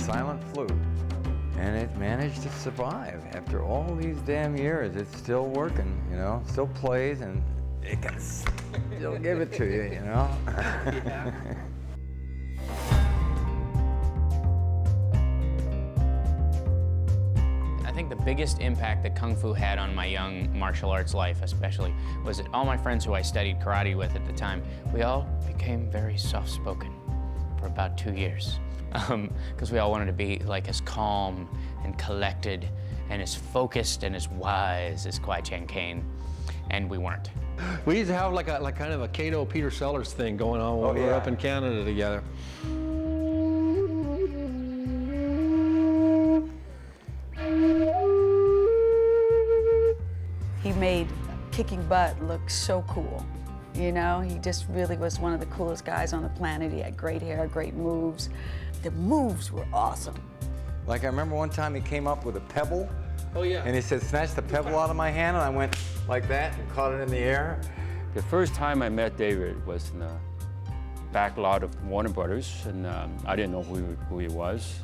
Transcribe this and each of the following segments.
silent flute, and it managed to survive. After all these damn years, it's still working, you know, still plays, and it can still give it to you, you know? Yeah. I think the biggest impact that Kung Fu had on my young martial arts life especially was that all my friends who I studied karate with at the time, we all became very soft-spoken for about 2 years. Because we all wanted to be like as calm and collected and as focused and as wise as Kwai Chang Caine, and we weren't. We used to have like kind of a Cato Peter Sellers thing going on when we were up in Canada together. He made kicking butt look so cool. You know, he just really was one of the coolest guys on the planet. He had great hair, great moves. The moves were awesome. Like I remember one time he came up with a pebble. Oh yeah. And he said, snatch the pebble out of my hand, and I went like that and caught it in the air. The first time I met David was in the back lot of Warner Brothers, and I didn't know who he was.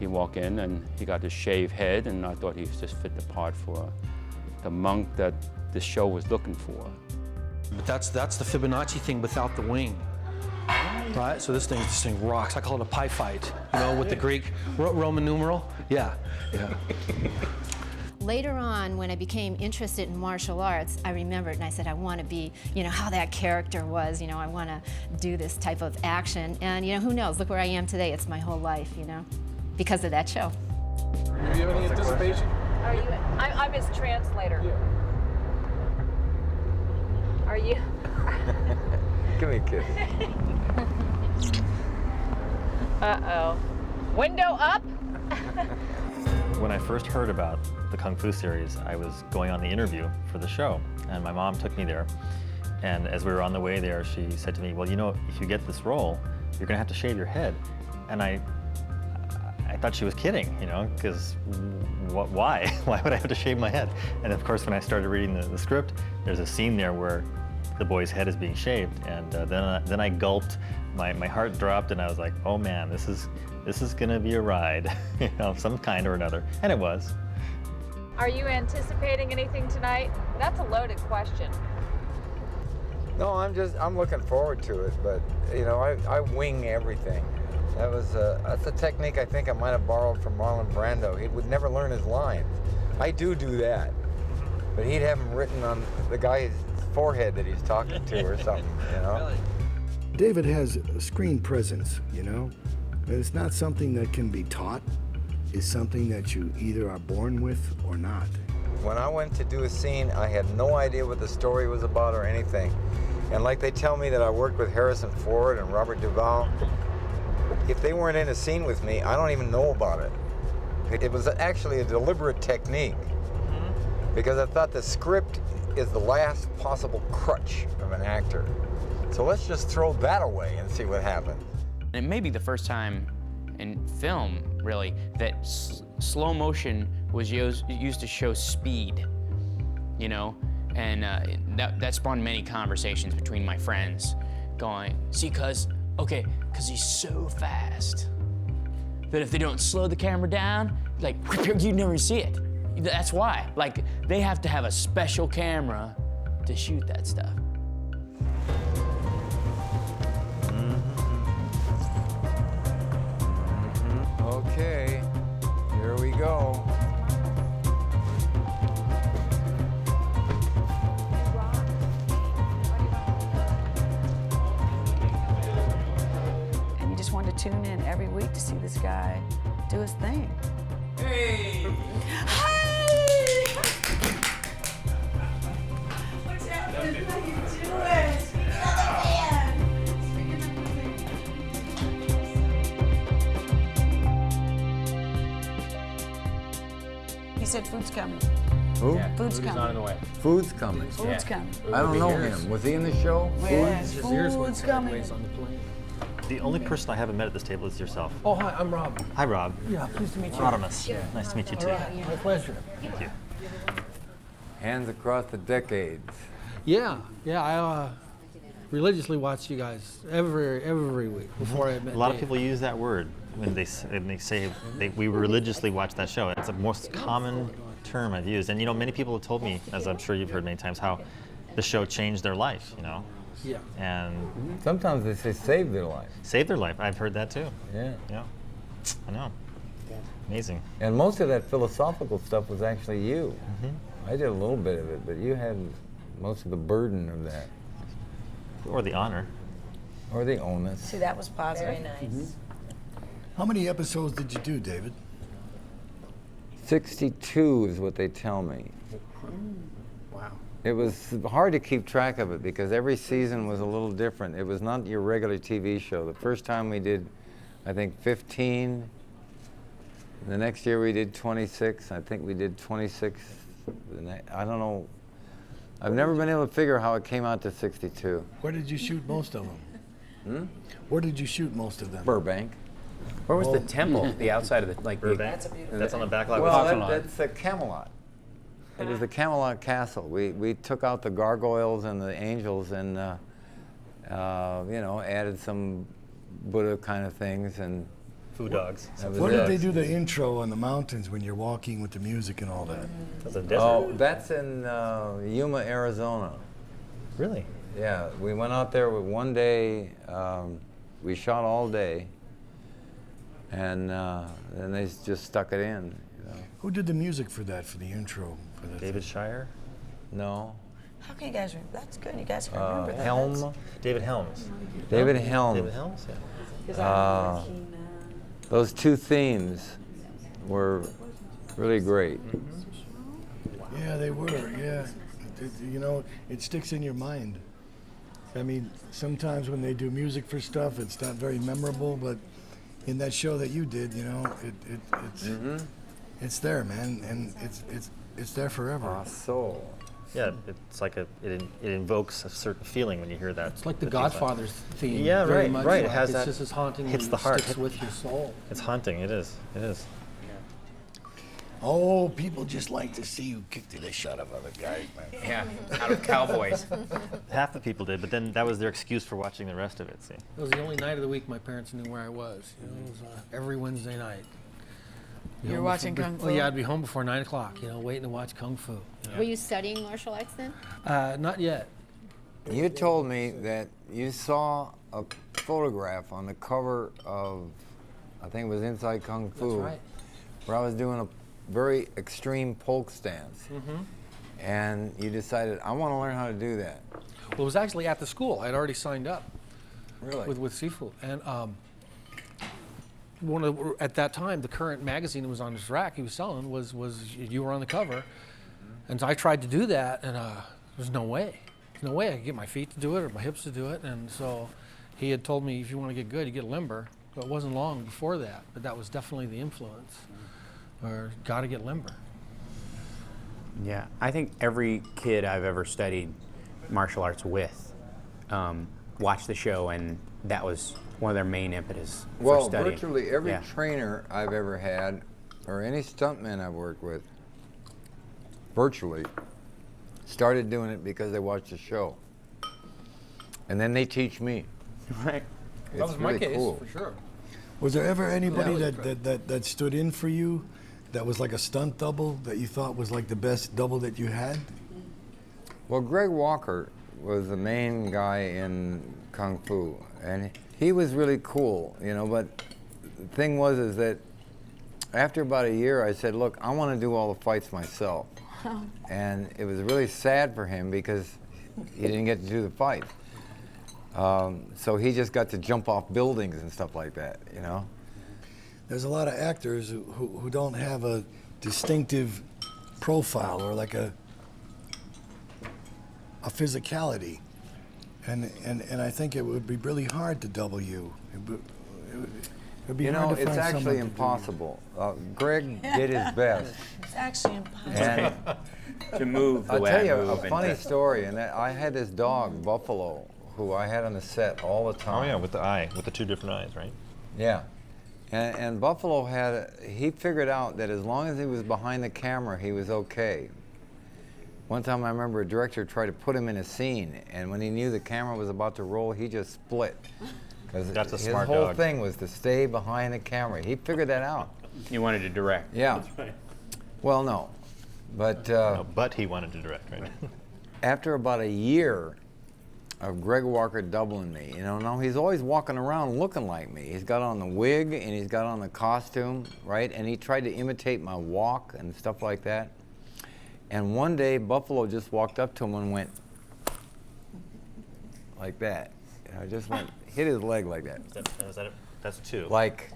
He walked in and he got this shaved head, and I thought he just fit the part for the monk that the show was looking for. But that's the Fibonacci thing without the wing. Right? So this thing rocks. I call it a pie fight, you know, with the Greek Roman numeral. Yeah. Yeah. Later on, when I became interested in martial arts, I remembered and I said, I want to be, you know, how that character was, you know, I want to do this type of action. And, you know, who knows? Look where I am today. It's my whole life, you know, because of that show. Do you have any anticipation? Are you? I'm his translator. Yeah. Are you? Give me a kiss. Uh-oh. Window up? When I first heard about the Kung Fu series, I was going on the interview for the show, and my mom took me there. And as we were on the way there, she said to me, well, you know, if you get this role, you're gonna have to shave your head. And I thought she was kidding, you know, because why? Why would I have to shave my head? And of course, when I started reading the script, there's a scene there where the boy's head is being shaved, and then I gulped, my heart dropped, and I was like, oh man, this is gonna be a ride, you know, of some kind or another, and it was. Are you anticipating anything tonight? That's a loaded question. No, I'm looking forward to it, but you know, I wing everything. That's a technique I think I might have borrowed from Marlon Brando. He would never learn his lines. I do that, but he'd have them written on the guy's forehead that he's talking to or something, you know? David has a screen presence, you know? And it's not something that can be taught. It's something that you either are born with or not. When I went to do a scene, I had no idea what the story was about or anything. And like they tell me that I worked with Harrison Ford and Robert Duvall, if they weren't in a scene with me, I don't even know about it. It was actually a deliberate technique, because I thought the script is the last possible crutch of an actor. So let's just throw that away and see what happens. And it may be the first time in film, really, that slow motion was used to show speed, you know? And that spawned many conversations between my friends going, see, cuz he's so fast that if they don't slow the camera down, like, you never see it. That's why. Like, they have to have a special camera to shoot that stuff. Okay, here we go. And you just want to tune in every week to see this guy do his thing. Hey! Hey! What's happening? How you doing? He said food's coming. Who? Yeah, Food's food is coming. on the way. Food's coming. Food's coming. I don't know him. Was he in the show? Yes, food's coming. The only person I haven't met at this table is yourself. Oh, hi, I'm Rob. Hi, Rob. Yeah, pleased to meet you. Rodimus. Nice to meet you too. My pleasure. Thank you. Hands across the decades. Yeah, I religiously watch you guys every week before I met A lot of Dave. people use that word. when they say we religiously watch that show. It's the most common term I've used. And many people have told me, as I'm sure you've heard many times, how the show changed their life, Yeah. And Sometimes they say save their life. saved their life. I've heard that too. Yeah. Yeah. I know. Amazing. And most of that philosophical stuff was actually you. I did a little bit of it, but you had most of the burden of that. Or the honor. Or the onus. See, that was positive. Very nice. How many episodes did you do, David? 62 is what they tell me. Wow. It was hard to keep track of it because every season was a little different. It was not your regular TV show. The first time we did, I think, 15. The next year we did 26. I think we did 26. I don't know. I've never been able to figure how it came out to 62. Where did you shoot most of them? Where did you shoot most of them? Burbank. Where was the temple? The outside of the Burbank. That's on the back lot. Well, that's the Camelot. It was the Camelot Castle. We took out the gargoyles and the angels and added some Buddha kind of things and Food dogs. Where did they do the intro on the mountains when you're walking with the music and all that? That's a desert. Oh, that's in Yuma, Arizona. Really? Yeah, we went out there with one day. We shot all day, and then they just stuck it in. Who did the music for that, for the intro? For that David Shire? No. How can you guys remember? That's good. You guys can remember that. Helm. David Helms. David Helms. David Helms, yeah. Those two themes were really great. Yeah, they were, yeah. It sticks in your mind. I mean, sometimes when they do music for stuff, it's not very memorable, but in that show that you did, it's there, man, and it's there forever. So. Yeah, it's like it invokes a certain feeling when you hear that. It's like the Godfather's theme. Yeah, very right, much right. It like has it's that. just as haunting. Hits and the heart. Sticks with your soul. It's haunting. It is. It is. Oh, people just like to see you kick the shit out of other guys, man. Yeah, out of Cowboys. Half the people did, but then that was their excuse for watching the rest of it. See. It was the only night of the week my parents knew where I was. It was every Wednesday night. You were watching Kung Fu? Oh yeah, I'd be home before 9 o'clock. Waiting to watch Kung Fu. Were you studying martial arts then? Not yet. You told me that you saw a photograph on the cover of, I think it was Inside Kung Fu, That's right. where I was doing a very extreme polk stance. And you decided, I want to learn how to do that. Well, it was actually at the school. I'd already signed up. Really? With Sifu. And at that time, the current magazine that was on his rack he was selling was you were on the cover. And so I tried to do that, and there's no way. There's no way I could get my feet to do it or my hips to do it. And so he had told me, if you want to get good, you get limber. But it wasn't long before that. But that was definitely the influence. Or got to get limber. Yeah, I think every kid I've ever studied martial arts with watched the show, and that was one of their main impetus for studying. Well, virtually every Yeah. trainer I've ever had, or any stuntman I've worked with, virtually started doing it because they watched the show. And then they teach me. Right. It's That was really my case, cool. for sure. Was there ever anybody Yeah, that stood in for you that was like a stunt double that you thought was like the best double that you had? Well, Greg Walker was the main guy in Kung Fu, and he was really cool, but the thing is that after about a year, I said, look, I want to do all the fights myself. And it was really sad for him because he didn't get to do the fight. So he just got to jump off buildings and stuff like that, There's a lot of actors who don't have a distinctive profile or like a physicality, and I think it would be really hard to double you. It would be hard to it's find someone actually to do impossible. Greg did his best. It's actually impossible. And To move the I'll way tell I you move. a funny story, and that I had this dog, Buffalo, who I had on the set all the time. Oh yeah, with the eye, with the two different eyes, right? Yeah. And Buffalo he figured out that as long as he was behind the camera, he was okay. One time I remember a director tried to put him in a scene, and when he knew the camera was about to roll, he just split. Because That's a his smart whole dog. thing was to stay behind the camera. He figured that out. You wanted to direct. Yeah. Well, no. But No, but he wanted to direct, right? after about a year of Greg Walker doubling me, now he's always walking around looking like me. He's got on the wig and he's got on the costume, right? And he tried to imitate my walk and stuff like that. And one day, Buffalo just walked up to him and went like that. I just hit his leg like that. Is that it? That's two. Like,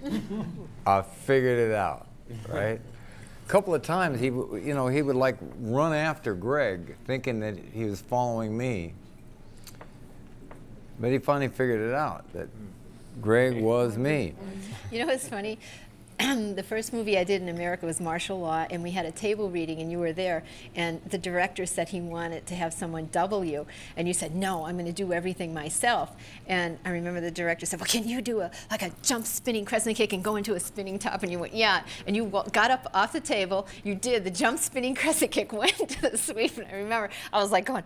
I figured it out, right? A couple of times he would like run after Greg, thinking that he was following me. But he finally figured it out that Greg was me. You know what's funny? The first movie I did in America was Martial Law, and we had a table reading, and you were there, and the director said he wanted to have someone double you, and you said, no, I'm going to do everything myself. And I remember the director said, well, can you do a jump spinning crescent kick and go into a spinning top? And you went, yeah. And you got up off the table, you did the jump spinning crescent kick, went to the sweep, and I remember I was like going,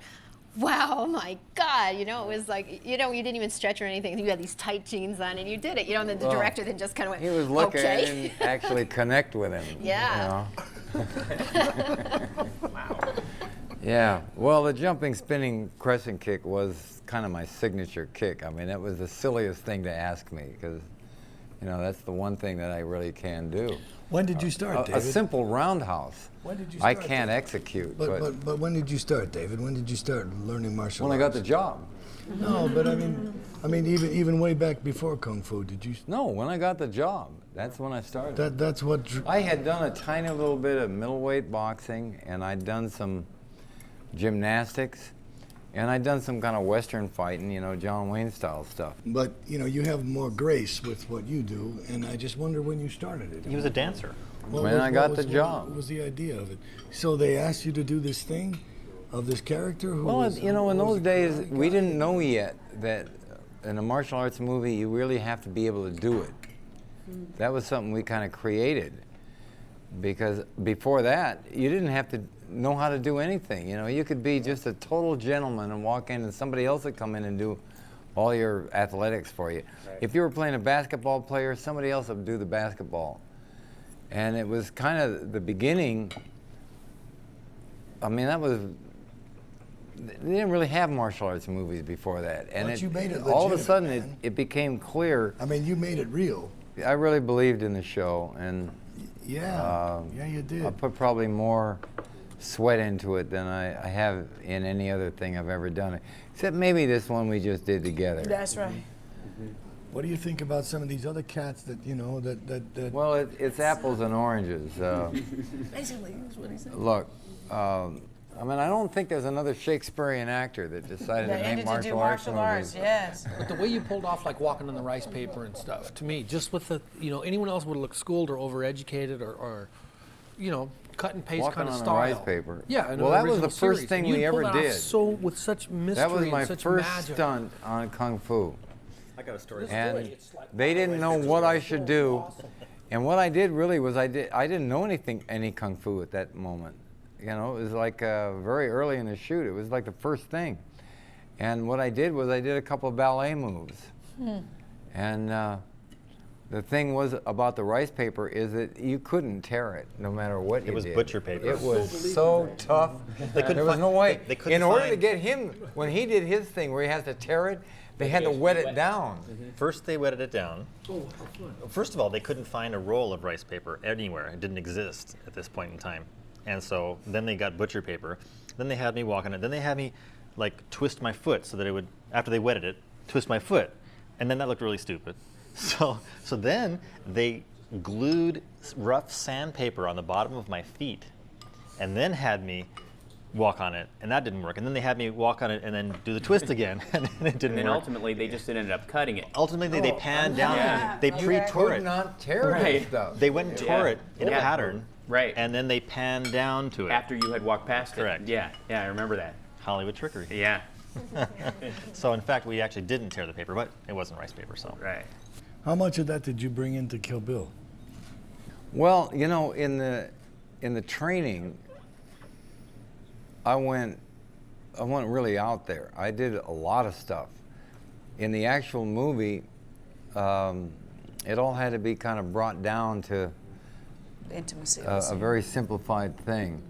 wow, oh my God, it was like, you didn't even stretch or anything. You had these tight jeans on and you did it, and then the director then just kind of went, He was looking okay. I didn't actually connect with him. Yeah. Wow. Yeah, well, the jumping, spinning crescent kick was kind of my signature kick. I mean, that was the silliest thing to ask me because, that's the one thing that I really can do. When did you start, David? A simple roundhouse. When did you I start, can't David? execute. But when did you start, David? When did you start learning martial arts? When I got the job. No, but I mean, even way back before Kung Fu, did you? No, when I got the job. That's when I started. That's what. I had done a tiny little bit of middleweight boxing, and I'd done some gymnastics, and I'd done some kind of Western fighting, John Wayne style stuff. But you have more grace with what you do, and I just wonder when you started it. He was a dancer. When I got the job. What was the idea of it? So they asked you to do this thing, of this character. Well, in those days, we didn't know yet that in a martial arts movie, you really have to be able to do it. That was something we kind of created, because before that, you didn't have to know how to do anything. You could be just a total gentleman and walk in, and somebody else would come in and do all your athletics for you. Right. If you were playing a basketball player, somebody else would do the basketball. And it was kind of the beginning. I mean, they didn't really have martial arts movies before that. And but you made it all of a sudden, man. it became clear. I mean, you made it real. I really believed in the show, and yeah, you did. I put probably more sweat into it than I have in any other thing I've ever done. Except maybe this one we just did together. That's right. What do you think about some of these other cats that that? Well, it's apples and oranges. Basically, that's what he said. Look, I mean, I don't think there's another Shakespearean actor that decided to make martial arts movies. Yes. But the way you pulled off, like walking on the rice paper and stuff, to me, just with the, anyone else would have looked schooled or overeducated or cut and paste Walking kind of on style. the rice paper. Yeah. Well, that was the original first series. thing And we you ever pulled it off did. So with such mystery That was my and such first magic. stunt on Kung Fu. I got a story. And they didn't know what I should do. And what I did really was I didn't know any Kung Fu at that moment. It was like very early in the shoot. It was like the first thing. And what I did was I did a couple of ballet moves. And the thing was about the rice paper is that you couldn't tear it no matter what you did. It was butcher paper. It was so tough. There was no way. In order to get him, when he did his thing where he has to tear it, they had to wet it down. First they wetted it down. First of all, they couldn't find a roll of rice paper anywhere. It didn't exist at this point in time. And so then they got butcher paper. Then they had me walk on it. Then they had me twist my foot so that it would, after they wetted it, twist my foot. And then that looked really stupid. So then they glued rough sandpaper on the bottom of my feet and then had me walk on it, and that didn't work. And then they had me walk on it and then do the twist again, and it didn't work. And then ultimately, they just ended up cutting it. Ultimately, they panned down. Yeah. They pre-tore it. Could not tear this stuff. They went and tore it in a pattern. Right. And then they panned down to it. After you had walked past it. Correct. Yeah, I remember that. Hollywood trickery. Yeah. So in fact, we actually didn't tear the paper, but it wasn't rice paper, so. Right. How much of that did you bring in to Kill Bill? Well, in the training, I went really out there. I did a lot of stuff. In the actual movie, it all had to be kind of brought down to Intimacy. a very simplified thing.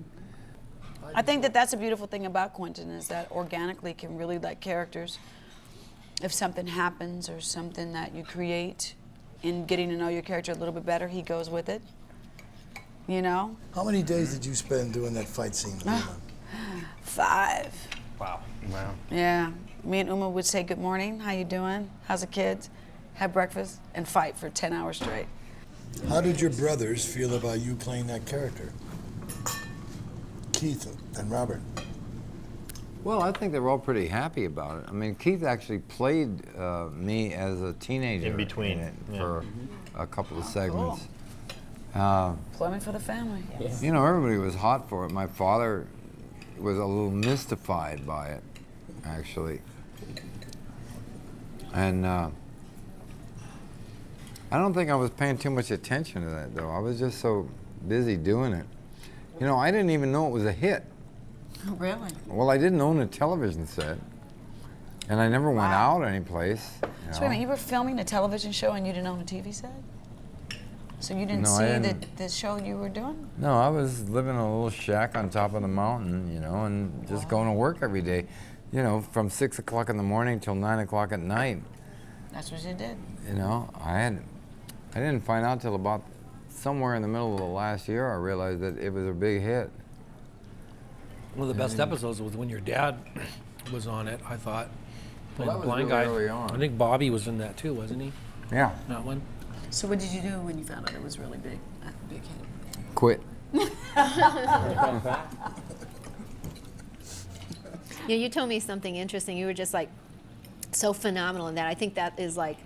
I think that that's a beautiful thing about Quentin, is that organically can really let characters, if something happens or something that you create in getting to know your character a little bit better, he goes with it. You know? How many days did you spend doing that fight scene with Uma? 5. Wow. Wow. Yeah. Me and Uma would say good morning, how you doing? How's the kids? Have breakfast and fight for 10 hours straight. How did your brothers feel about you playing that character? Keith and Robert. Well, I think they were all pretty happy about it. I mean, Keith actually played me as a teenager In between, it yeah. for a couple of segments. Employment for the family. You know, everybody was hot for it. My father was a little mystified by it, actually. And I don't think I was paying too much attention to that, though. I was just so busy doing it. You know, I didn't even know it was a hit. Oh, really? Well, I didn't own a television set, and I never went out anyplace. You So wait a know. minute, you were filming a television show and you didn't own a TV set? So you didn't No, I see didn't. the show you were doing? No, I was living in a little shack on top of the mountain, you know, and just going to work every day, you know, from 6 o'clock in the morning till 9 o'clock at night. That's what you did. You know, I didn't find out till about somewhere in the middle of the last year I realized that it was a big hit. One of the best episodes was when your dad was on it, I thought. Playing that the was blind really guy. early on. I think Bobby was in that too, wasn't he? Yeah. That one? So what did you do when you found out it was really big? Big hit. Quit. Yeah, you told me something interesting. You were just like so phenomenal in that. I think that is like,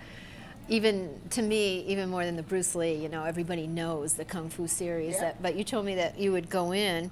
even to me, even more than the Bruce Lee, you know, everybody knows the Kung Fu series. Yeah. But you told me that you would go in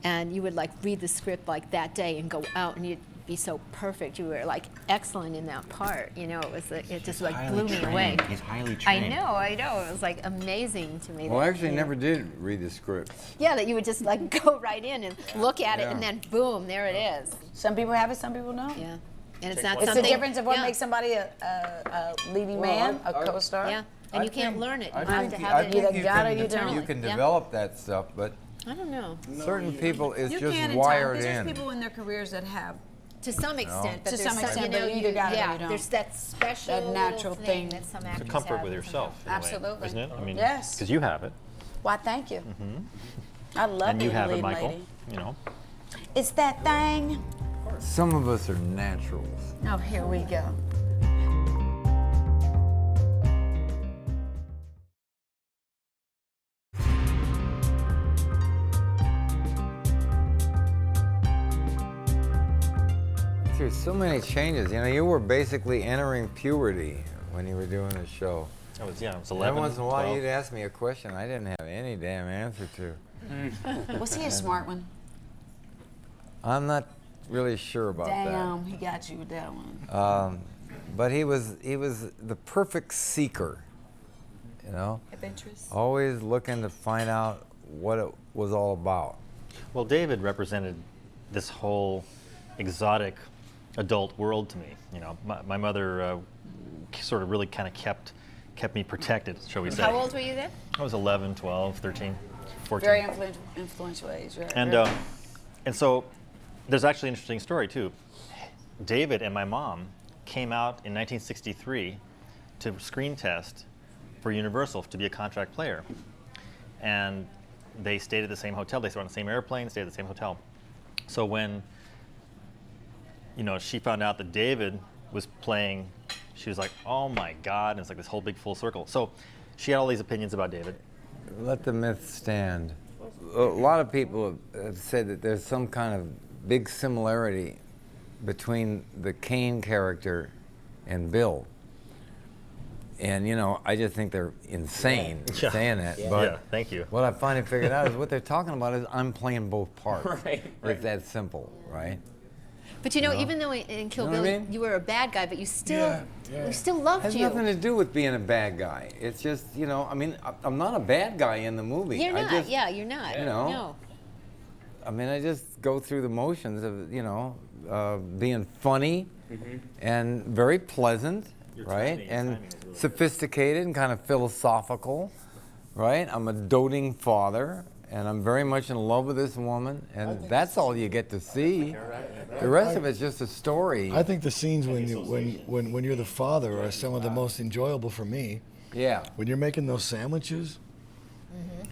and you would like read the script like that day and go out and you'd be so perfect. You were like excellent in that part. You know, it was it just like blew me away. He's highly I trained. know. It was like amazing to me. Well, I that, actually you know, never did read the scripts. Yeah, that you would just like go right in and look at it and then boom, there it is. Some people have it, some people don't. Yeah. And it's not It's something. the difference of what yeah. makes somebody a leading man, a co-star. Yeah, and you can't learn it. You I have think to you- have I it think Either you got can- or you don't. You can Yeah. develop that stuff, but I don't know. certain people, it's You just can in time, wired because there's in. people in their careers that have To some extent, but To there's some extent, you know, but you either got it or yeah, you don't. there's that special That natural little thing. that some It's actors a comfort have with and some yourself, in a way, Absolutely. isn't it? I mean, Yes. because you have it, Why, thank you. I love and you being a have it, leading Michael. lady. You know. It's that thing. Some of us are naturals. Oh, here we go. There's so many changes. You know, you were basically entering puberty when you were doing the show. I was 11. Every once in a while, 12. you'd ask me a question I didn't have any damn answer to. Was he a smart one? I'm not really sure about Damn, he got you with that one. that. But he was the perfect seeker. You know, Adventurous. always looking to find out what it was all about. Well, David represented this whole exotic adult world to me. You know, my mother sort of really kind of kept me protected, shall we say. How old were you then? I was 11, 12, 13, 14. Very influential age, right? And so there's actually an interesting story too. David and my mom came out in 1963 to screen test for Universal to be a contract player. And they stayed at the same hotel. They were on the same airplane, stayed at the same hotel. So when, you know, she found out that David was playing, she was like, oh my God, and it's like this whole big full circle. So she had all these opinions about David. Let the myth stand. A lot of people have said that there's some kind of big similarity between the Kane character and Bill. And, you know, I just think they're insane saying that. But Yeah, thank you. what I finally figured out is what they're talking about is I'm playing both parts. Right. It's that simple, right? But you know, even though in Kill You know Bill what I mean? you were a bad guy, but you still Yeah. we still loved Has you. nothing to do with being a bad guy. It's just, you know, I mean, I'm not a bad guy in the movie. You're I not. just, Yeah, you're not. You know, No. I mean, I just go through the motions of, you know, being funny and very pleasant right? And sophisticated and kind of philosophical, right? I'm a doting father, and I'm very much in love with this woman, and that's all you get to see. The rest of it's just a story. I think the scenes when you're the father are some of the most enjoyable for me. Yeah. When you're making those sandwiches.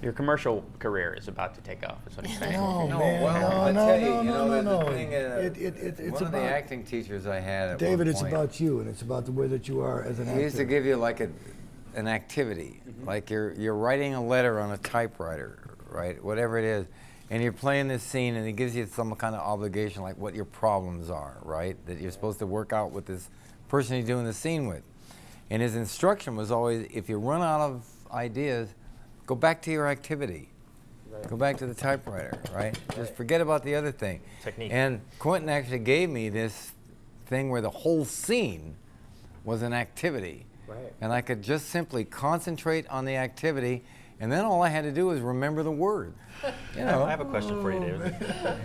Your commercial career is about to take off, is what he's saying. No, No, man, well, I tell you, no. the thing is, It's one of the about acting teachers I had at David. one It's point, about you, and it's about the way that you are as an actor. he used to give you like an activity, like you're writing a letter on a typewriter, right? Whatever it is, and you're playing this scene, and he gives you some kind of obligation, like what your problems are, right? That you're supposed to work out with this person you're doing the scene with. And his instruction was always, if you run out of ideas, go back to your activity. Go back to the typewriter, right? Just forget about the other thing. Technique. And Quentin actually gave me this thing where the whole scene was an activity. Right. And I could just simply concentrate on the activity, and then all I had to do was remember the word. You know. I have a question for you, David.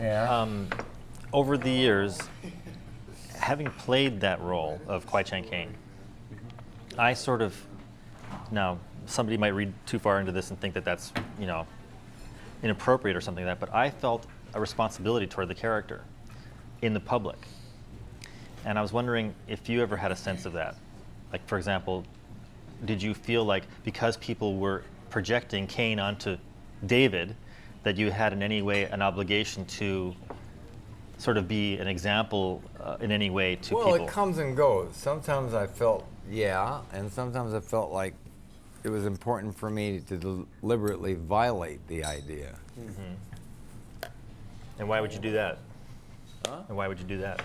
Yeah. Over the years, having played that role of Kwai Chang Caine, I sort of, now somebody might read too far into this and think that that's, inappropriate or something like that, but I felt a responsibility toward the character in the public. And I was wondering if you ever had a sense of that. Like, for example, did you feel like because people were projecting Caine onto David, that you had in any way an obligation to sort of be an example in any way to Well, people? it comes and goes. Sometimes I felt, yeah, and sometimes I felt like it was important for me to deliberately violate the idea. Mm-hmm. And why would you do that? Huh? And why would you do that?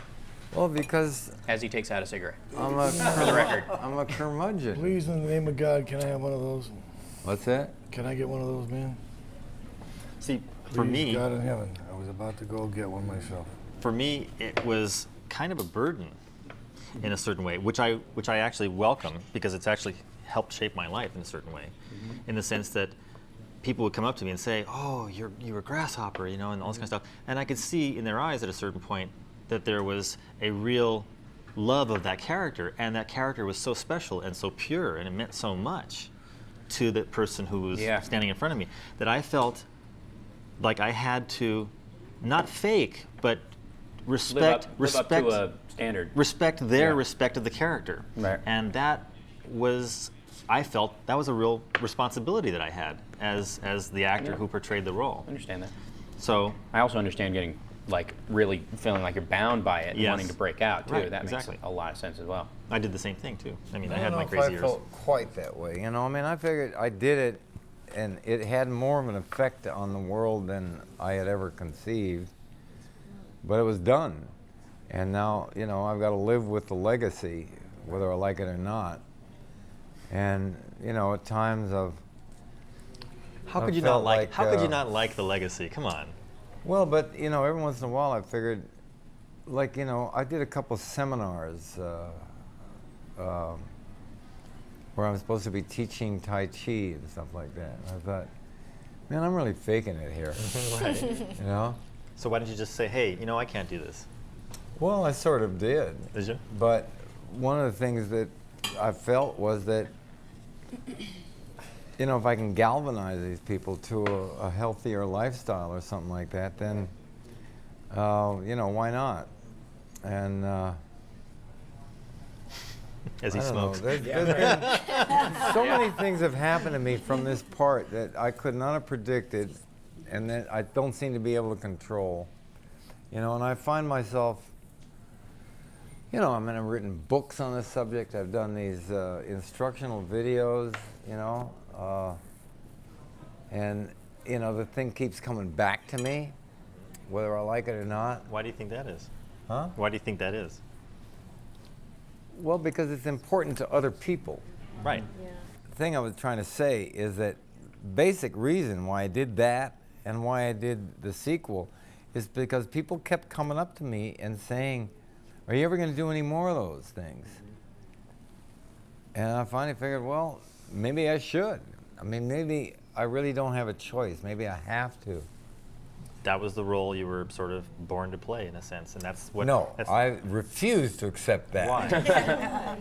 Well, because As he takes out a cigarette. I'm a For the record. I'm a curmudgeon. Please, in the name of God, can I have one of those? What's that? Can I get one of those, man? See, for Please, me, God in heaven, I was about to go get one myself. for me, it was kind of a burden in a certain way, which I actually welcome because it's actually helped shape my life in a certain way, in the sense that people would come up to me and say, "Oh, you're a grasshopper," and all this kind of stuff, and I could see in their eyes at a certain point that there was a real love of that character, and that character was so special and so pure, and it meant so much to the person who was standing in front of me that I felt like I had to not fake, but respect live up to a standard. respect their respect of the character. Right. And that was, I felt that was a real responsibility that I had as the actor who portrayed the role. I understand that. So I also understand getting, really feeling like you're bound by it and Yes. wanting to break out, too. Right, That exactly. makes a lot of sense as well. I did the same thing too. I mean, I I had don't my know if crazy I years. felt quite that way. I figured I did it, and it had more of an effect on the world than I had ever conceived. But it was done, and now I've got to live with the legacy, whether I like it or not. And at times How I could you felt not like? like, How could you not like the legacy? Come on. well, but every once in a while I figured, I did a couple seminars where I'm supposed to be teaching Tai Chi and stuff like that. And I thought, man, I'm really faking it here. Right. So why didn't you just say, hey, I can't do this? Well, I sort of did. Did you? But one of the things that I felt was that, if I can galvanize these people to a healthier lifestyle or something like that, then, why not? And As he I don't know, smokes. there's been so many things have happened to me from this part that I could not have predicted, and that I don't seem to be able to control. And I find myself, I've written books on this subject. I've done these instructional videos, and the thing keeps coming back to me, whether I like it or not. Why do you think that is? Huh? Why do you think that is? Well, because it's important to other people. Right. The thing I was trying to say is that basic reason why I did that and why I did the sequel is because people kept coming up to me and saying, are you ever going to do any more of those things? And I finally figured, well, maybe I should. Maybe I really don't have a choice. Maybe I have to. That was the role you were sort of born to play, in a sense, and that's what. No, that's I refuse to accept that. Why?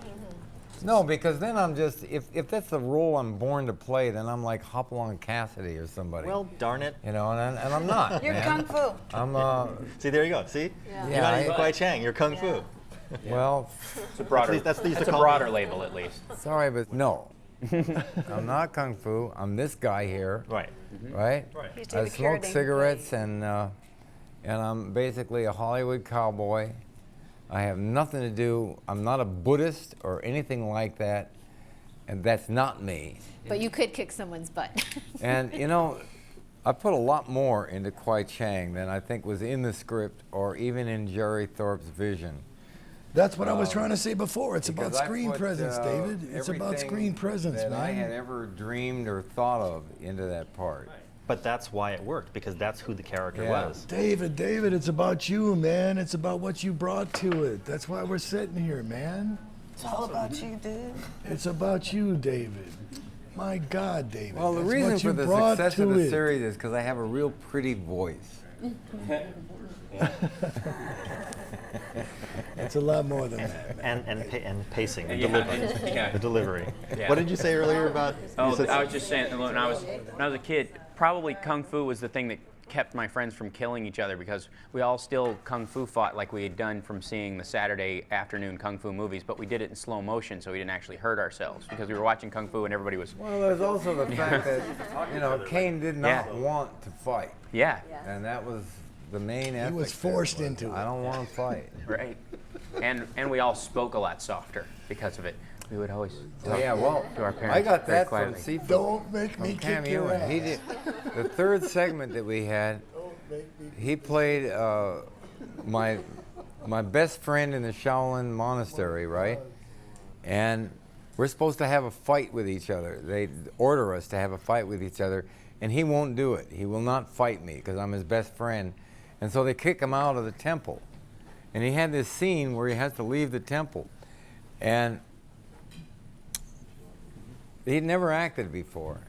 No, because then I'm just, if that's the role I'm born to play, then I'm like Hopalong Cassidy or somebody. Well, darn it. You know, and I'm not. You're man. Kung Fu. I'm, See, there you go. See? Yeah. You're not even Kwai Chang. You're Kung Fu. well, It's a broader, That's a broader label at least. sorry, but no. I'm not Kung Fu. I'm this guy here. Right. Right? He's I David smoke Carradine. cigarettes and I'm basically a Hollywood cowboy. I have nothing to do. I'm not a Buddhist or anything like that, and that's not me. But you could kick someone's butt. And you know, I put a lot more into Kwai Chang than I think was in the script or even in Jerry Thorpe's vision. That's what I was trying to say before. It's about Because I screen put, presence, David. It's about everything screen presence, that I had man. ever dreamed or thought of into that part. But that's why it worked, because that's who the character Yeah. was. David, it's about you, man. It's about what you brought to it. That's why we're sitting here, man. It's all about you, dude. It's about you, David. My God, David. Well, the that's reason what you for the brought success to of the it. series is because I have a real pretty voice. It's a lot more than that. And pacing, the Yeah. delivery. Yeah. The delivery. Yeah. What did you say earlier about? Oh, you said I was just saying, when I was a kid, probably Kung Fu was the thing that kept my friends from killing each other, because we all still Kung Fu fought like we had done from seeing the Saturday afternoon Kung Fu movies, but we did it in slow motion, so we didn't actually hurt ourselves, because we were watching Kung Fu and everybody was... Well, there's also the fact that, you know, Kane did not Yeah. want to fight. Yeah, And that was the main ethic. was forced into it. I don't want to fight. right. And we all spoke a lot softer because of it. We would always talk Yeah, well, to our parents I got very that from quietly. Seafood. Don't make From me Cam kick your Ewan. ass. He did the third segment that we had. He played my best friend in the Shaolin monastery, right? And we're supposed to have a fight with each other. They order us to have a fight with each other, and he won't do it. He will not fight me because I'm his best friend. And so they kick him out of the temple. And he had this scene where he has to leave the temple. And he'd never acted before.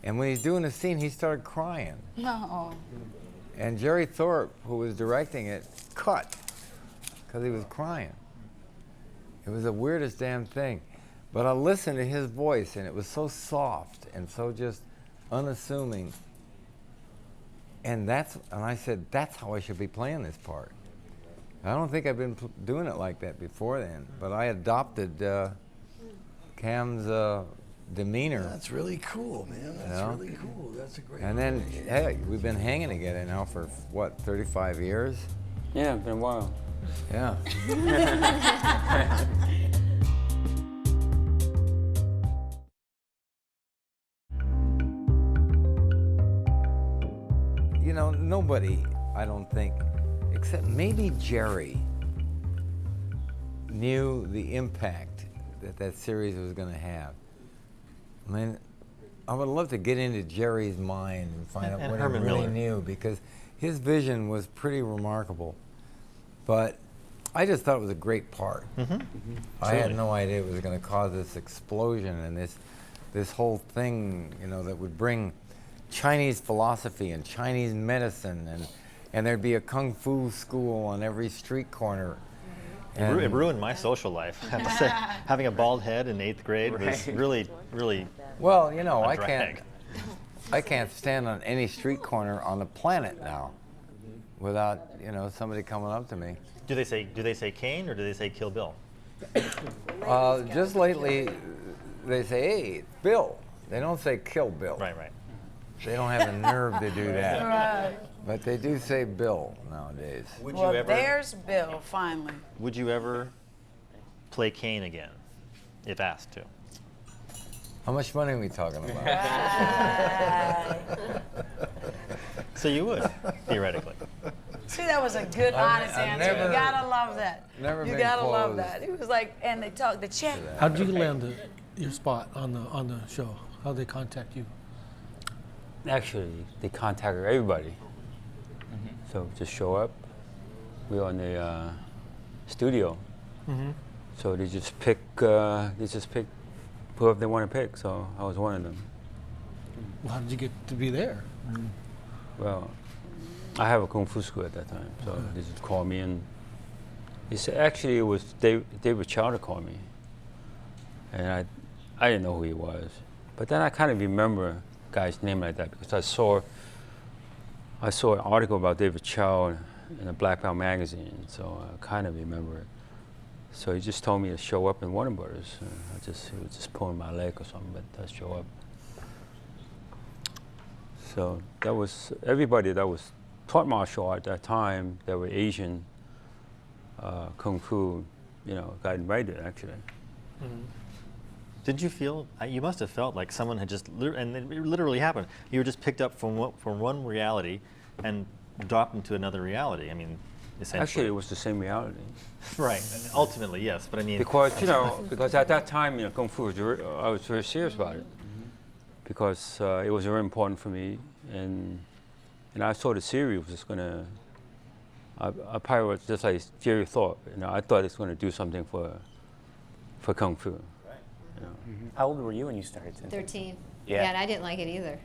And when he's doing the scene, he started crying. No. And Jerry Thorpe, who was directing it, cut because he was crying. It was the weirdest damn thing. But I listened to his voice, and it was so soft and so just unassuming. And I said, that's how I should be playing this part. I don't think I've been doing it like that before then, but I adopted Cam's demeanor. That's really cool, man. That's Yeah. really cool. That's a great. And then, hey, we've been hanging together now for, what, 35 years? Yeah, it's been a while. Yeah. You know, nobody, I don't think, except maybe Jerry, knew the impact that that series was going to have. I mean, I would love to get into Jerry's mind and find out And what Herman he really Miller. knew, because his vision was pretty remarkable. But I just thought it was a great part. I had no idea it was going to cause this explosion and this whole thing, you know, that would bring Chinese philosophy and Chinese medicine, and there'd be a kung fu school on every street corner. It ruined my social life. I have to say, having a bald head in 8th grade was really, really Well, you know, a I drag. can't stand on any street corner on the planet now without, you know, somebody coming up to me. Do they say Kane or do they say Kill Bill? Just lately, they say, hey, Bill. They don't say kill Bill. Right, right. They don't have the nerve to do that. Right. But they do say Bill nowadays. Would Well, you ever? there's Bill, finally. Would you ever play Kane again, if asked to? How much money are we talking about? So you would, theoretically. See, that was a good, honest I've answer. never- You gotta love that. never You been gotta love closed. that. It was like, and they talk the check. How did you land your spot on the show? How did they contact you? Actually, they contacted everybody. So just show up. We're on the studio. So they just pick whoever they want to pick. So I was one of them. Well, how did you get to be there? Well, I have a kung fu school at that time, so they just called me, and he said, actually it was David Chowder called me, and I didn't know who he was. But then I kind of remember a guy's name like that because I saw an article about David Chow in a Black Belt magazine, so I kind of remember it. So he just told me to show up in Warner Brothers. He was just pulling my leg or something, but I show up. So that was everybody that was taught martial art at that time. That were Asian, kung fu, got invited actually. Mm-hmm. Did you feel? You must have felt like someone had just, and it literally happened. You were just picked up from one reality, and dropped into another reality. I mean, essentially. Actually, it was the same reality. Right. Ultimately, yes. But I mean, because at that time, kung fu, I was very serious about it, because it was very important for me, and I saw the series was just gonna. I probably was just like Jerry thought. I thought it's gonna do something for kung fu. How old were you when you started? 13. Yeah. And I didn't like it either.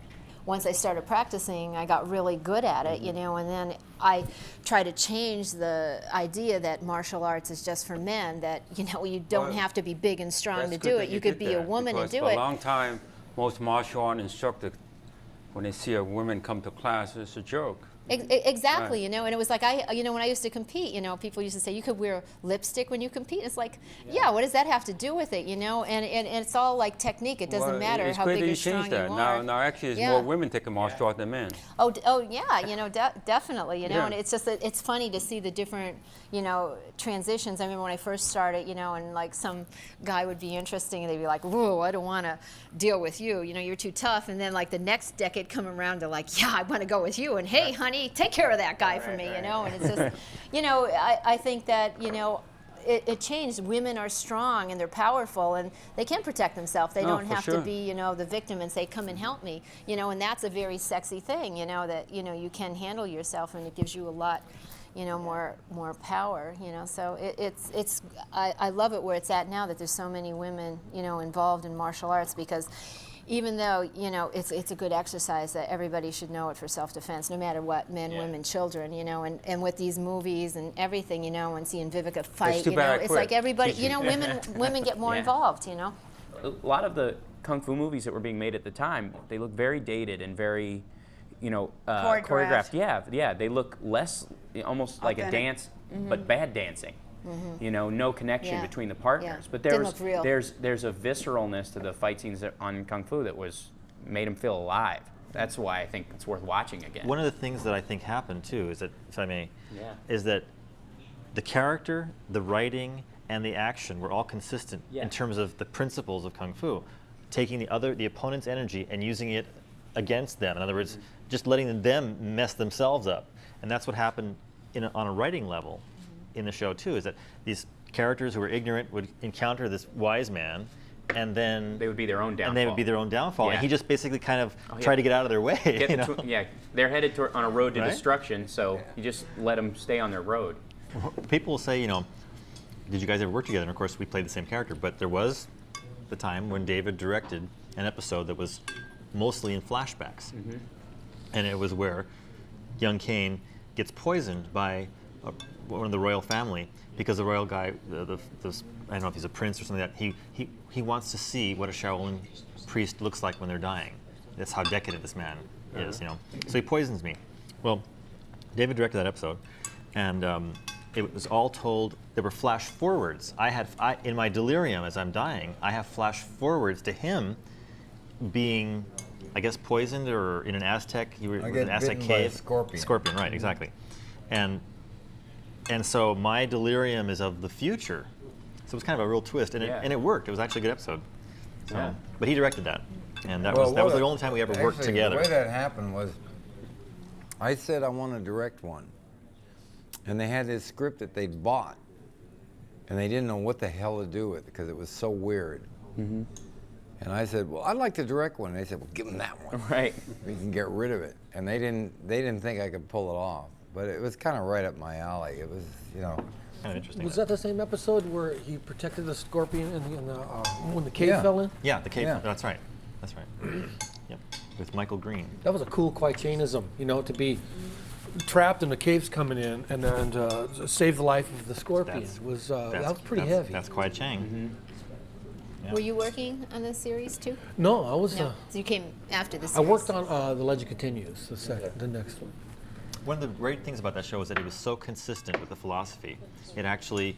Once I started practicing, I got really good at it, and then I tried to change the idea that martial arts is just for men, that, you don't have to be big and strong to do it. You could be a woman and do For it. a long time, most martial art instructors, when they see a woman come to class, it's a joke. Exactly, Right. and it was like when I used to compete, people used to say you could wear lipstick when you compete. It's like, yeah, what does that have to do with it, And it's all like technique. It doesn't matter how big or strong you are. Now actually, there's more women taking martial art than men. Oh yeah, definitely, and it's just that it's funny to see the different, transitions. I remember when I first started, and like some guy would be interesting, and they'd be like, "Whoa, I don't want to deal with you. You're too tough." And then like the next decade come around, they're like, "Yeah, I want to go with you." And hey, honey, take care of that guy for me, And it's just, I think that, it changed. Women are strong and they're powerful and they can protect themselves. They don't have to be, the victim and say, "Come and help me," and that's a very sexy thing, that, you can handle yourself, and it gives you a lot, more power, So I love it where it's at now, that there's so many women, involved in martial arts, because even though, it's a good exercise that everybody should know it for self-defense, no matter what, men, women, children, and with these movies and everything, and seeing Vivica fight, it's like everybody, women get more involved, A lot of the kung fu movies that were being made at the time, they look very dated and very, choreographed. Yeah, they look less, almost like a dance, but bad dancing. No connection between the partners. Yeah. But there's a visceralness to the fight scenes on Kung Fu that made them feel alive. That's why I think it's worth watching again. One of the things that I think happened too is that, if I may, is that the character, the writing, and the action were all consistent in terms of the principles of Kung Fu, taking the opponent's energy and using it against them. In other words, just letting them mess themselves up, and that's what happened on a writing level. In the show too, is that these characters who were ignorant would encounter this wise man, and then they would be their own downfall. And he just basically kind of tried to get out of their way. They're headed on a road to destruction, so you just let them stay on their road. People will say, did you guys ever work together? And of course, we played the same character, but there was the time when David directed an episode that was mostly in flashbacks, and it was where young Cain gets poisoned by one of the royal family, because the royal guy, I don't know if he's a prince or something like that, he wants to see what a Shaolin priest looks like when they're dying. That's how decadent this man is, So he poisons me. Well, David directed that episode, and it was all told. There were flash forwards. In my delirium as I'm dying, I have flash forwards to him being, I guess, poisoned, or in an Aztec. He was in an Aztec cave. By a scorpion. Scorpion, right? Exactly. And so my delirium is of the future. So it was kind of a real twist, and it worked. It was actually a good episode. So, but he directed that, and that was the only time we ever worked together. The way that happened was, I said I want to direct one, and they had this script that they'd bought, and they didn't know what the hell to do with it because it was so weird. And I said, "Well, I'd like to direct one." And they said, "Well, give them that one. Right. We can get rid of it." And they didn't think I could pull it off. But it was kind of right up my alley. It was, kind of interesting. Was that the same episode where he protected the scorpion when the cave fell in? Yeah, the cave. Yeah. That's right. Yep, with Michael Green. That was a cool Kwai-Chainism, to be trapped and the cave's coming in and then save the life of the scorpion. That was pretty heavy. That's Kwai-Chang. Were you working on this series too? No, I was. No. So you came after the I series. worked on The Legend Continues, the next one. One of the great things about that show is that it was so consistent with the philosophy. It actually,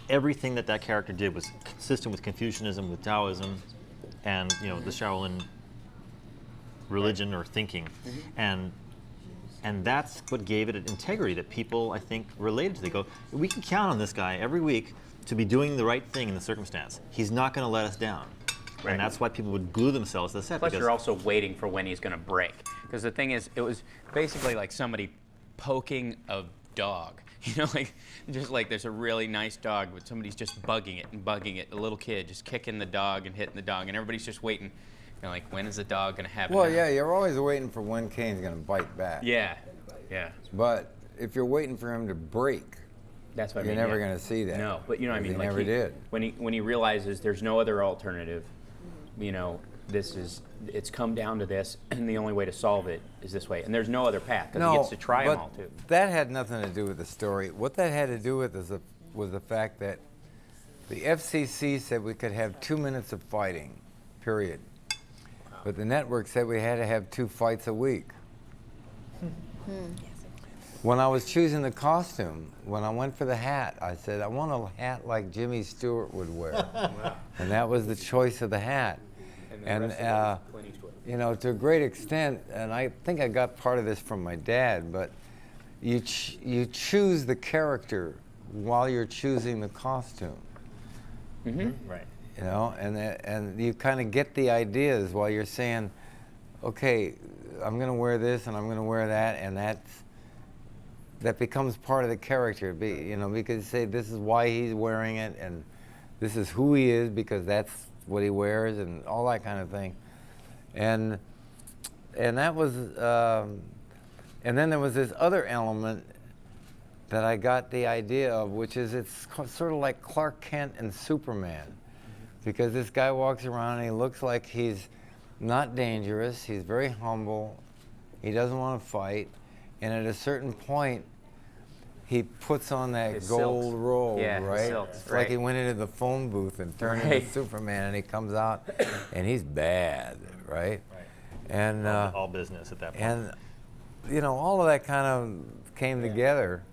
everything that character did was consistent with Confucianism, with Taoism, and the Shaolin religion or thinking, and that's what gave it an integrity that people, I think, related to. They go, we can count on this guy every week to be doing the right thing in the circumstance. He's not going to let us down. Right. And that's why people would glue themselves to the set. Plus, you're also waiting for when he's going to break. Because the thing is, it was basically like somebody poking a dog. Just like there's a really nice dog, but somebody's just bugging it and bugging it. A little kid just kicking the dog and hitting the dog, and everybody's just waiting. Like, when is the dog going to have it? Well, yeah, you're always waiting for when Kane's going to bite back. Yeah, yeah. But if you're waiting for him to break, that's what I you're mean. never going to see that. No, but you know what I mean. He never did. When he realizes there's no other alternative, it's come down to this, and the only way to solve it is this way. And there's no other path because he gets to try them all too. That had nothing to do with the story. What that had to do with was the fact that the FCC said we could have 2 minutes of fighting, period. But the network said we had to have 2 fights a week. When I was choosing the costume, when I went for the hat, I said, I want a hat like Jimmy Stewart would wear. And that was the choice of the hat. And to a great extent, and I think I got part of this from my dad, but you choose the character while you're choosing the costume. Right. And you kind of get the ideas while you're saying, okay, I'm going to wear this and I'm going to wear that, and that becomes part of the character. Because you say this is why he's wearing it, and this is who he is because that's what he wears, and all that kind of thing. And that was, and then there was this other element that I got the idea of, which is it's sort of like Clark Kent and Superman. Because this guy walks around and he looks like he's not dangerous, he's very humble, he doesn't want to fight, and at a certain point, he puts on that His gold silks. robe, Yeah, right? silks, It's like he went into the phone booth and turned into Superman, and he comes out, and he's bad, right? And all business at that point. And all of that kind of came together.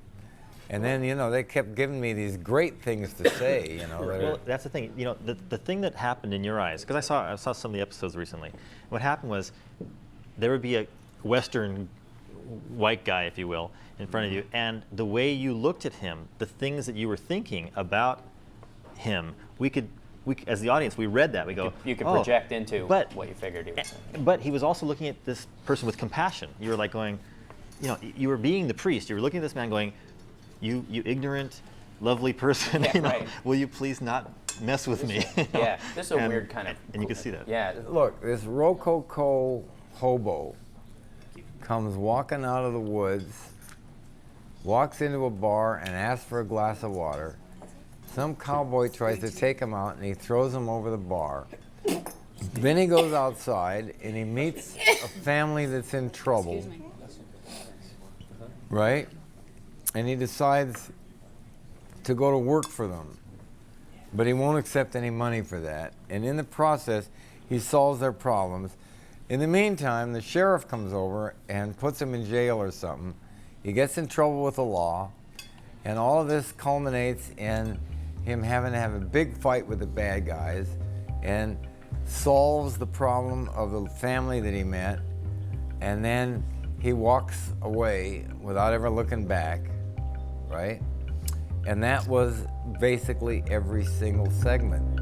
And then, they kept giving me these great things to say, Well, that's the thing. The thing that happened in your eyes, because I saw some of the episodes recently. What happened was there would be a Western white guy, if you will, in front of you, and the way you looked at him, the things that you were thinking about him, we as the audience, we read that. We go, you could project into what you figured he was saying. But he was also looking at this person with compassion. You were like going, you were being the priest. You were looking at this man going, You ignorant, lovely person, right. Will you please not mess with me? Yeah, this is a weird kind of... And you can see that. Yeah. Look, this Rococo hobo comes walking out of the woods, walks into a bar and asks for a glass of water. Some cowboy tries to take him out and he throws him over the bar. Then he goes outside and he meets a family that's in trouble. Right? And he decides to go to work for them. But he won't accept any money for that. And in the process, he solves their problems. In the meantime, the sheriff comes over and puts him in jail or something. He gets in trouble with the law. And all of this culminates in him having to have a big fight with the bad guys and solves the problem of the family that he met. And then he walks away without ever looking back. Right? And that was basically every single segment.